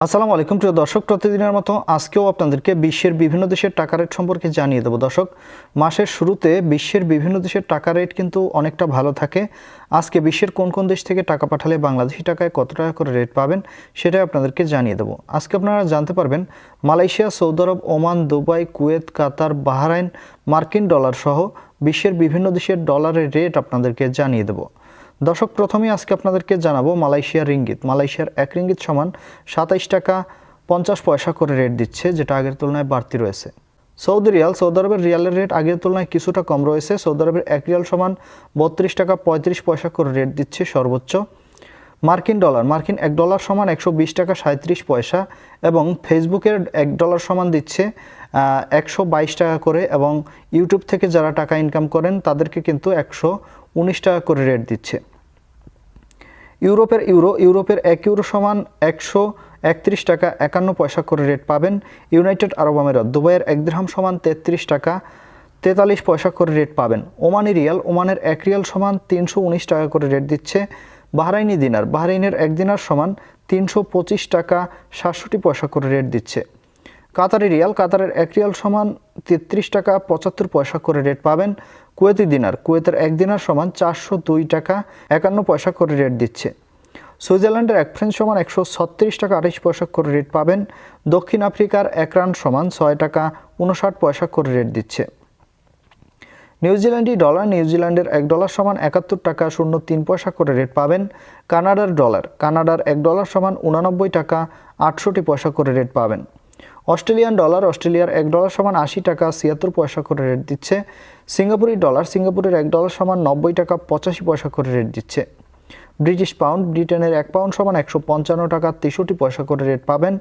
আসসালামু আলাইকুম প্রিয় দর্শক, প্রতিদিনের মতো আজকেও আপনাদেরকে বিশ্বের বিভিন্ন দেশের টাকা রেট সম্পর্কে জানিয়ে দেব। দর্শক, মাসের শুরুতে বিশ্বের বিভিন্ন দেশের টাকা রেট কিন্তু অনেকটা ভালো থাকে। আজকে বিশ্বের কোন কোন দেশ থেকে টাকা পাঠালে বাংলাদেশি টাকায় কত টাকা করে রেট পাবেন সেটাই আপনাদেরকে জানিয়ে দেব। আজকে আপনারা জানতে পারবেন মালয়েশিয়া, সৌদি আরব, ওমান, দুবাই, কুয়েত, কাতার, বাহরাইন, মার্কিন ডলার সহ বিশ্বের বিভিন্ন দেশের ডলারের রেট আপনাদেরকে জানিয়ে দেব। দর্শক, প্রথমেই আজকে আপনাদেরকে জানাবো মালয়েশিয়ার রিঙ্গিত। মালয়েশিয়ার 1 রিঙ্গিত সমান 27 টাকা 50 পয়সা করে রেট দিচ্ছে, যেটা আগের তুলনায় বাড়তি রয়েছে। সৌদি রিয়াল, সৌদি আরবের রিয়ালের রেট আগের তুলনায় কিছুটা কম রয়েছে। সৌদি আরবের 1 রিয়াল সমান 32 টাকা 35 পয়সা করে রেট দিচ্ছে সর্বোচ্চ। মার্কিন ডলার, মার্কিন $1 সমান 120 টাকা 37 পয়সা এবং ফেসবুকের $1 সমান দিচ্ছে 122 টাকা করে, এবং ইউটিউব থেকে যারা টাকা ইনকাম করেন তাদেরকে কিন্তু 119 টাকা করে রেট দিচ্ছে। ইউরোপের ইউরো, ইউরোপের 1 ইউরো সমান 131 টাকা 51 পয়সা করে রেট পাবেন। ইউনাইটেড আরব আমিরাত, দুবাইয়ের 1 দিরহাম সমান 33 টাকা 43 পয়সা করে রেট পাবেন। ওমানি রিয়াল, ওমানের 1 রিয়াল সমান 319 টাকা করে রেট দিচ্ছে। বাহরাইনি দিনার, বাহরাইনের 1 দিনার সমান 325 টাকা 67 পয়সা করে রেট দিচ্ছে। কাতারি রিয়াল, কাতারের 1 রিয়াল সমান 33 টাকা 75 পয়সা করে রেট পাবেন। কুয়েতি দিনার, কুয়েতের 1 দিনার সমান 402 টাকা 51 পয়সা করে রেট দিচ্ছে। সুইজারল্যান্ডের 1 ফ্রাঙ্ক সমান 136 টাকা 28 পয়সা করে রেট পাবেন। দক্ষিণ আফ্রিকার 1 রান সমান 6 টাকা 59 পয়সা করে রেট দিচ্ছে। নিউজিল্যান্ডি ডলার, নিউজিল্যান্ডের $1 সমান 71 টাকা 03 পয়সা করে রেট পাবেন। কানাডার ডলার, কানাডার $1 সমান 89 টাকা 68 পয়সা করে রেট পাবেন। অস্ট্রেলিয়ান ডলার, অস্ট্রেলিয়ার $1 সমান 80 টাকা 76 পয়সা করে রেট দিচ্ছে। সিঙ্গাপুরি ডলার, সিঙ্গাপুরের $1 সমান 90 টাকা 85 পয়সা করে রেট দিচ্ছে। ব্রিটিশ পাউন্ড, ব্রিটেনের 1 পাউন্ড সমান 155 টাকা 63 পয়সা করে রেট পাবেন।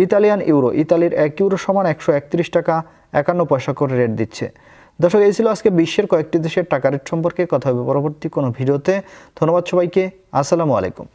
ইতালিয়ান ইউরো, ইতালির 1 ইউরো সমান 131 টাকা 51 পয়সা করে রেট দিচ্ছে। দর্শক, এই ছিল আজকে বিশ্বের কয়েকটি দেশের টাকা রেট সম্পর্কে। কথা হবে পরবর্তী কোনো ভিডিওতে। ধন্যবাদ সবাইকে। আসসালামু আলাইকুম।